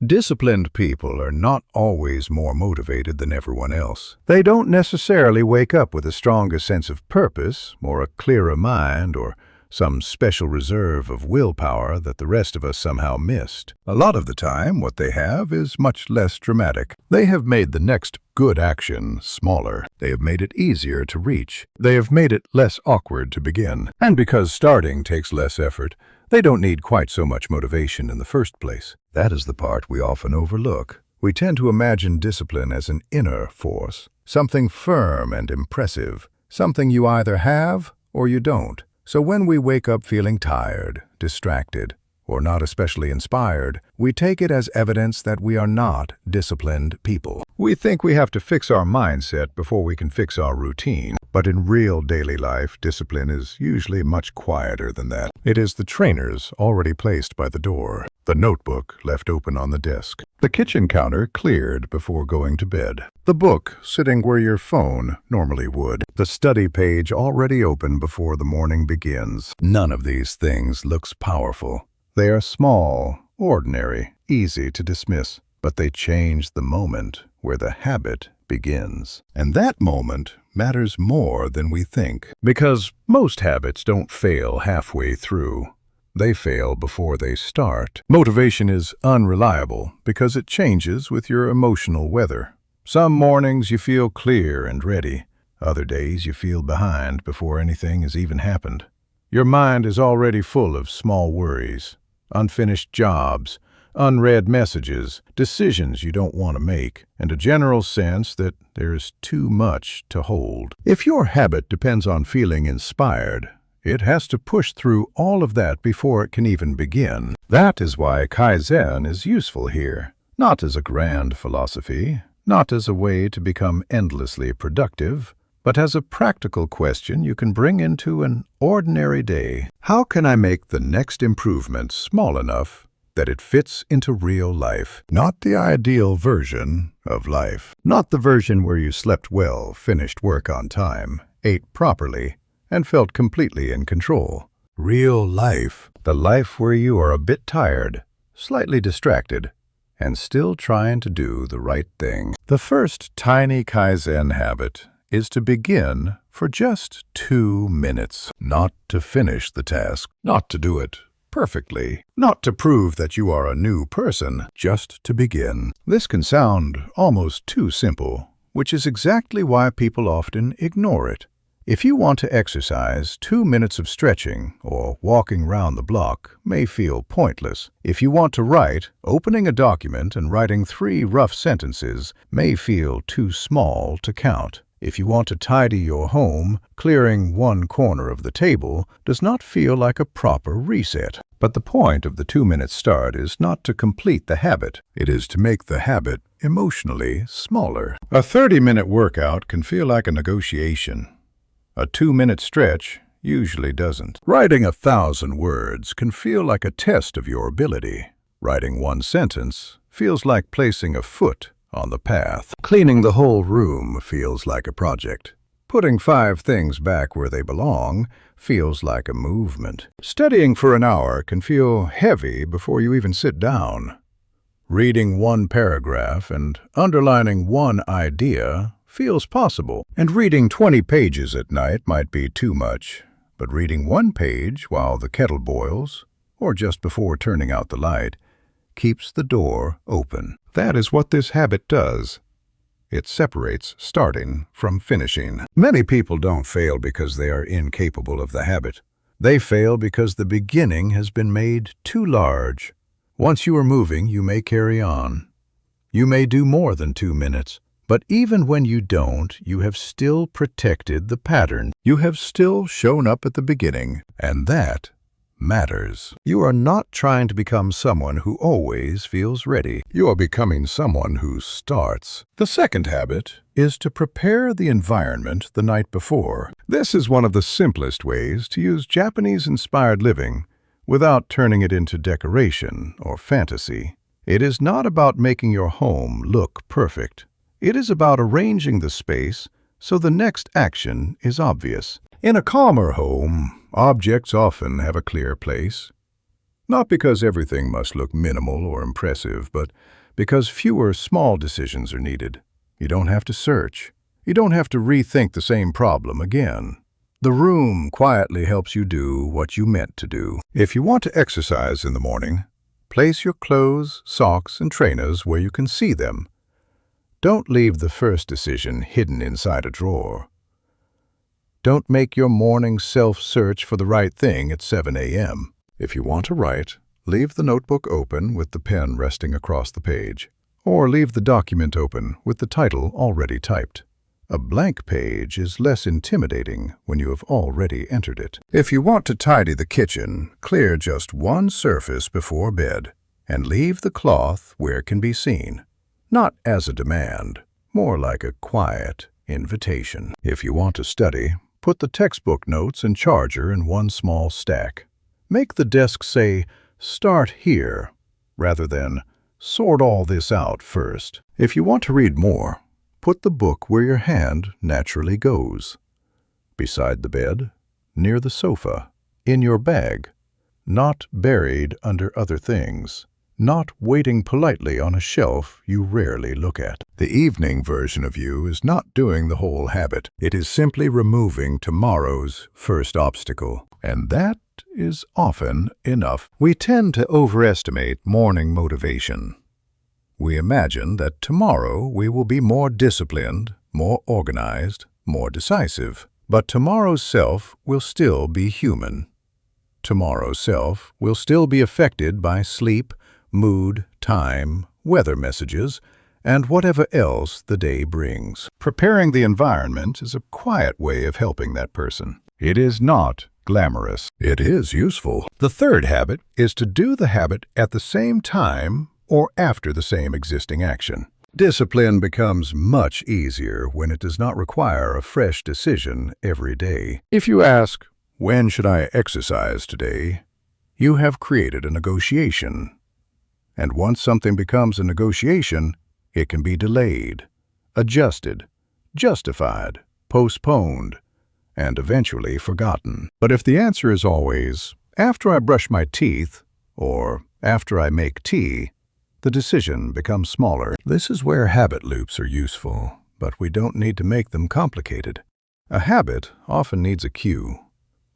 Disciplined people are not always more motivated than everyone else. They don't necessarily wake up with a stronger sense of purpose, or a clearer mind, or some special reserve of willpower that the rest of us somehow missed. A lot of the time, what they have is much less dramatic. They have made the next good action smaller. They have made it easier to reach. They have made it less awkward to begin. And because starting takes less effort, they don't need quite so much motivation in the first place. That is the part we often overlook. We tend to imagine discipline as an inner force, something firm and impressive, something you either have or you don't. So when we wake up feeling tired, distracted, or not especially inspired, we take it as evidence that we are not disciplined people. We think we have to fix our mindset before we can fix our routine. But in real daily life, discipline is usually much quieter than that. It is the trainers already placed by the door, the notebook left open on the desk, the kitchen counter cleared before going to bed, the book sitting where your phone normally would, the study page already open before the morning begins. None of these things looks powerful. They are small, ordinary, easy to dismiss, but they change the moment where the habit begins. And that moment matters more than we think, because most habits don't fail halfway through. They fail before they start. Motivation is unreliable because it changes with your emotional weather. Some mornings you feel clear and ready. Other days you feel behind before anything has even happened. Your mind is already full of small worries, unfinished jobs, unread messages, decisions you don't want to make, and a general sense that there is too much to hold. If your habit depends on feeling inspired, it has to push through all of that before it can even begin. That is why Kaizen is useful here, not as a grand philosophy, not as a way to become endlessly productive, but as a practical question you can bring into an ordinary day. How can I make the next improvement small enough that it fits into real life? Not the ideal version of life. Not the version where you slept well, finished work on time, ate properly, and felt completely in control. Real life. The life where you are a bit tired, slightly distracted, and still trying to do the right thing. The first tiny Kaizen habit is to begin for just 2 minutes. Not to finish the task, not to do it perfectly, not to prove that you are a new person, just to begin. This can sound almost too simple, which is exactly why people often ignore it. If you want to exercise, 2 minutes of stretching or walking round the block may feel pointless. If you want to write, opening a document and writing 3 rough sentences may feel too small to count. If you want to tidy your home, clearing 1 corner of the table does not feel like a proper reset. But the point of the 2-minute start is not to complete the habit. It is to make the habit emotionally smaller. A 30-minute workout can feel like a negotiation. A 2-minute stretch usually doesn't. Writing 1,000 words can feel like a test of your ability. Writing 1 sentence feels like placing a foot on the path. Cleaning the whole room feels like a project. Putting 5 things back where they belong feels like a movement. Studying for an hour can feel heavy before you even sit down. Reading 1 paragraph and underlining 1 idea feels possible. And reading 20 pages at night might be too much, but reading 1 page while the kettle boils, or just before turning out the light, keeps the door open. That is what this habit does. It separates starting from finishing. Many people don't fail because they are incapable of the habit. They fail because the beginning has been made too large. Once you are moving, you may carry on. You may do more than 2 minutes. But even when you don't, you have still protected the pattern. You have still shown up at the beginning, and that matters. You are not trying to become someone who always feels ready. You are becoming someone who starts. The second habit is to prepare the environment the night before. This is one of the simplest ways to use Japanese-inspired living without turning it into decoration or fantasy. It is not about making your home look perfect. It is about arranging the space so the next action is obvious. In a calmer home, objects often have a clear place. Not because everything must look minimal or impressive, but because fewer small decisions are needed. You don't have to search. You don't have to rethink the same problem again. The room quietly helps you do what you meant to do. If you want to exercise in the morning, place your clothes, socks, and trainers where you can see them. Don't leave the first decision hidden inside a drawer. Don't make your morning self-search for the right thing at 7 a.m. If you want to write, leave the notebook open with the pen resting across the page, or leave the document open with the title already typed. A blank page is less intimidating when you have already entered it. If you want to tidy the kitchen, clear just one surface before bed and leave the cloth where it can be seen. Not as a demand, more like a quiet invitation. If you want to study, put the textbook notes and charger in one small stack. Make the desk say, "Start here," rather than "Sort all this out first." If you want to read more, put the book where your hand naturally goes. Beside the bed, near the sofa, in your bag, not buried under other things, not waiting politely on a shelf you rarely look at. The evening version of you is not doing the whole habit. It is simply removing tomorrow's first obstacle. And that is often enough. We tend to overestimate morning motivation. We imagine that tomorrow we will be more disciplined, more organized, more decisive. But tomorrow's self will still be human. Tomorrow's self will still be affected by sleep, mood, time, weather messages, and whatever else the day brings. Preparing the environment is a quiet way of helping that person. It is not glamorous. It is useful. The third habit is to do the habit at the same time or after the same existing action. Discipline becomes much easier when it does not require a fresh decision every day. If you ask, "When should I exercise today?" you have created a negotiation. And once something becomes a negotiation, it can be delayed, adjusted, justified, postponed, and eventually forgotten. But if the answer is always, "After I brush my teeth," or "after I make tea," the decision becomes smaller. This is where habit loops are useful, but we don't need to make them complicated. A habit often needs a cue,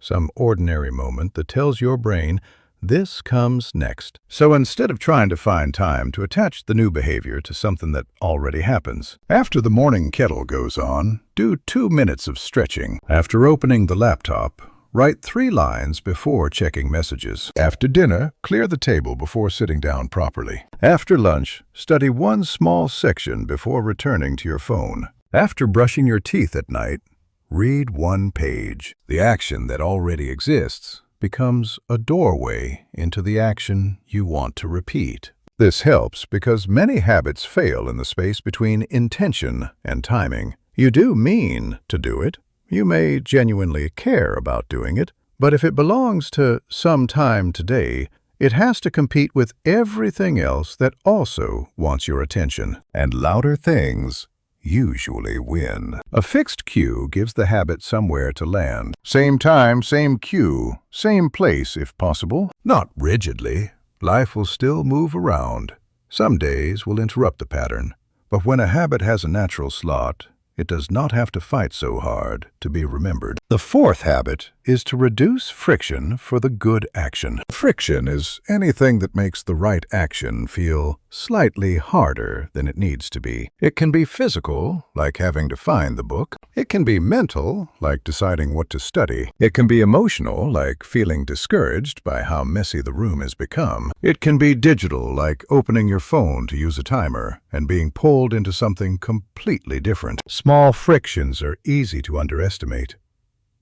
some ordinary moment that tells your brain, "This comes next." So instead of trying to find time to attach the new behavior to something that already happens, after the morning kettle goes on, do 2 minutes of stretching. After opening the laptop, write 3 lines before checking messages. After dinner, clear the table before sitting down properly. After lunch, study one small section before returning to your phone. After brushing your teeth at night, read 1 page. The action that already exists becomes a doorway into the action you want to repeat. This helps because many habits fail in the space between intention and timing. You do mean to do it. You may genuinely care about doing it, but if it belongs to some time today, it has to compete with everything else that also wants your attention. And louder things usually win. A fixed cue gives the habit somewhere to land. Same time, same cue, same place if possible. Not rigidly. Life will still move around. Some days will interrupt the pattern, but when a habit has a natural slot, it does not have to fight so hard to be remembered. The fourth habit is to reduce friction for the good action. Friction is anything that makes the right action feel slightly harder than it needs to be. It can be physical, like having to find the book. It can be mental, like deciding what to study. It can be emotional, like feeling discouraged by how messy the room has become. It can be digital, like opening your phone to use a timer and being pulled into something completely different. Small frictions are easy to underestimate.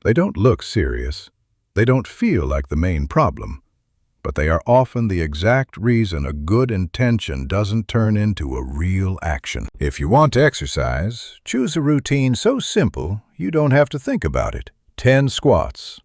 They don't look serious. They don't feel like the main problem. But they are often the exact reason a good intention doesn't turn into a real action. If you want to exercise, choose a routine so simple you don't have to think about it. 10 squats,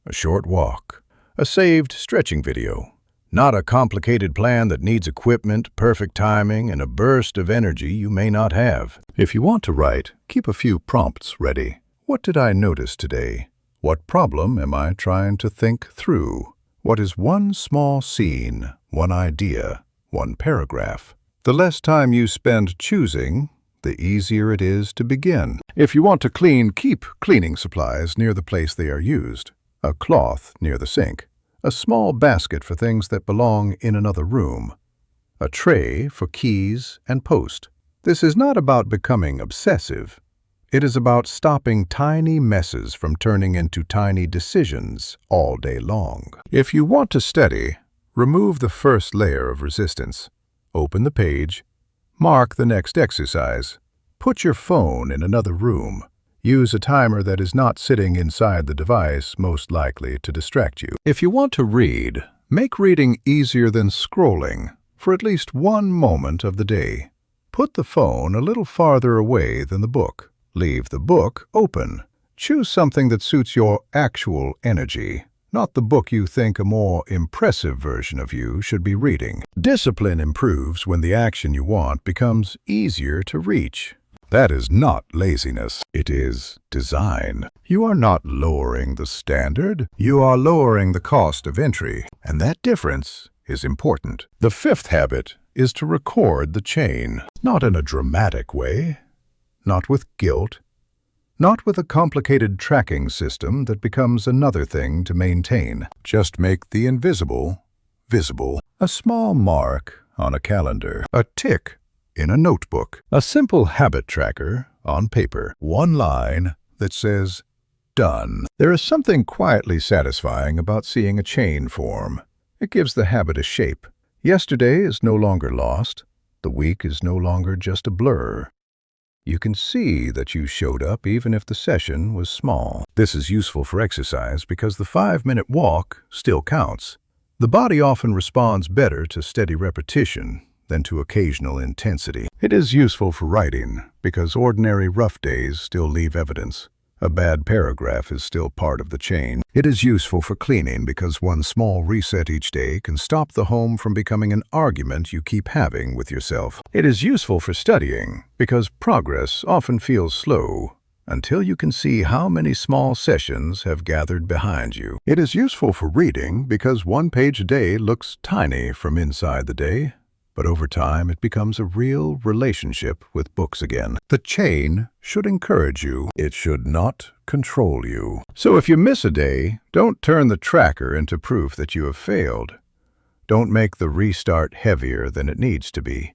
a short walk, a saved stretching video. Not a complicated plan that needs equipment, perfect timing, and a burst of energy you may not have. If you want to write, keep a few prompts ready. What did I notice today? What problem am I trying to think through? What is one small scene, one idea, one paragraph? The less time you spend choosing, the easier it is to begin. If you want to clean, keep cleaning supplies near the place they are used. A cloth near the sink. A small basket for things that belong in another room. A tray for keys and post. This is not about becoming obsessive. It is about stopping tiny messes from turning into tiny decisions all day long. If you want to steady, remove the first layer of resistance. Open the page. Mark the next exercise. Put your phone in another room. Use a timer that is not sitting inside the device most likely to distract you. If you want to read, make reading easier than scrolling for at least one moment of the day. Put the phone a little farther away than the book. Leave the book open. Choose something that suits your actual energy, not the book you think a more impressive version of you should be reading. Discipline improves when the action you want becomes easier to reach. That is not laziness. It is design. You are not lowering the standard. You are lowering the cost of entry. And that difference is important. The fifth habit is to record the chain. Not in a dramatic way. Not with guilt. Not with a complicated tracking system that becomes another thing to maintain. Just make the invisible visible. A small mark on a calendar. A tick in a notebook. A simple habit tracker on paper. One line that says, done. There is something quietly satisfying about seeing a chain form. It gives the habit a shape. Yesterday is no longer lost. The week is no longer just a blur. You can see that you showed up even if the session was small. This is useful for exercise because the 5-minute walk still counts. The body often responds better to steady repetition than to occasional intensity. It is useful for writing because ordinary rough days still leave evidence. A bad paragraph is still part of the chain. It is useful for cleaning because one small reset each day can stop the home from becoming an argument you keep having with yourself. It is useful for studying because progress often feels slow until you can see how many small sessions have gathered behind you. It is useful for reading because one page a day looks tiny from inside the day, but over time it becomes a real relationship with books again. The chain should encourage you. It should not control you. So if you miss a day, don't turn the tracker into proof that you have failed. Don't make the restart heavier than it needs to be.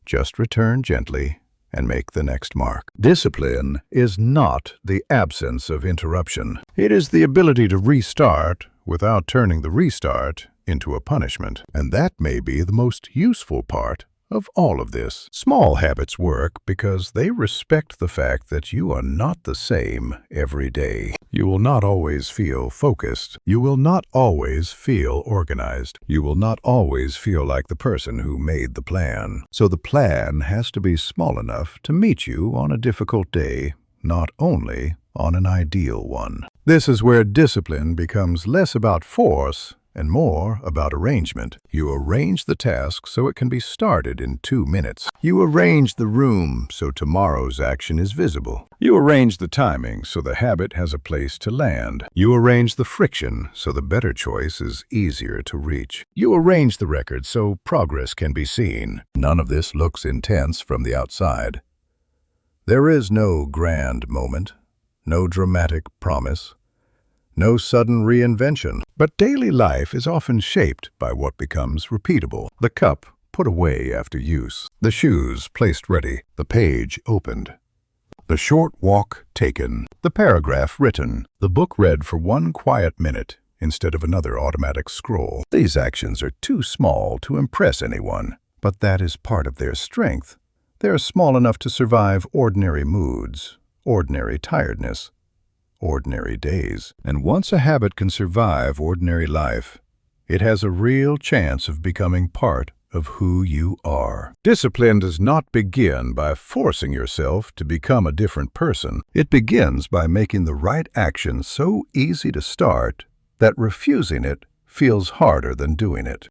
Just return gently and make the next mark. Discipline is not the absence of interruption. It is the ability to restart without turning the restart into a punishment. And that may be the most useful part of all of this. Small habits work because they respect the fact that you are not the same every day. You will not always feel focused. You will not always feel organized. You will not always feel like the person who made the plan. So the plan has to be small enough to meet you on a difficult day, not only on an ideal one. This is where discipline becomes less about force and more about arrangement. You arrange the task so it can be started in 2 minutes. You arrange the room so tomorrow's action is visible. You arrange the timing so the habit has a place to land. You arrange the friction so the better choice is easier to reach. You arrange the record so progress can be seen. None of this looks intense from the outside. There is no grand moment, no dramatic promise, no sudden reinvention. But daily life is often shaped by what becomes repeatable. The cup put away after use. The shoes placed ready. The page opened. The short walk taken. The paragraph written. The book read for 1 quiet minute instead of another automatic scroll. These actions are too small to impress anyone, but that is part of their strength. They are small enough to survive ordinary moods, ordinary tiredness, ordinary days. And once a habit can survive ordinary life, it has a real chance of becoming part of who you are. Discipline does not begin by forcing yourself to become a different person. It begins by making the right action so easy to start that refusing it feels harder than doing it.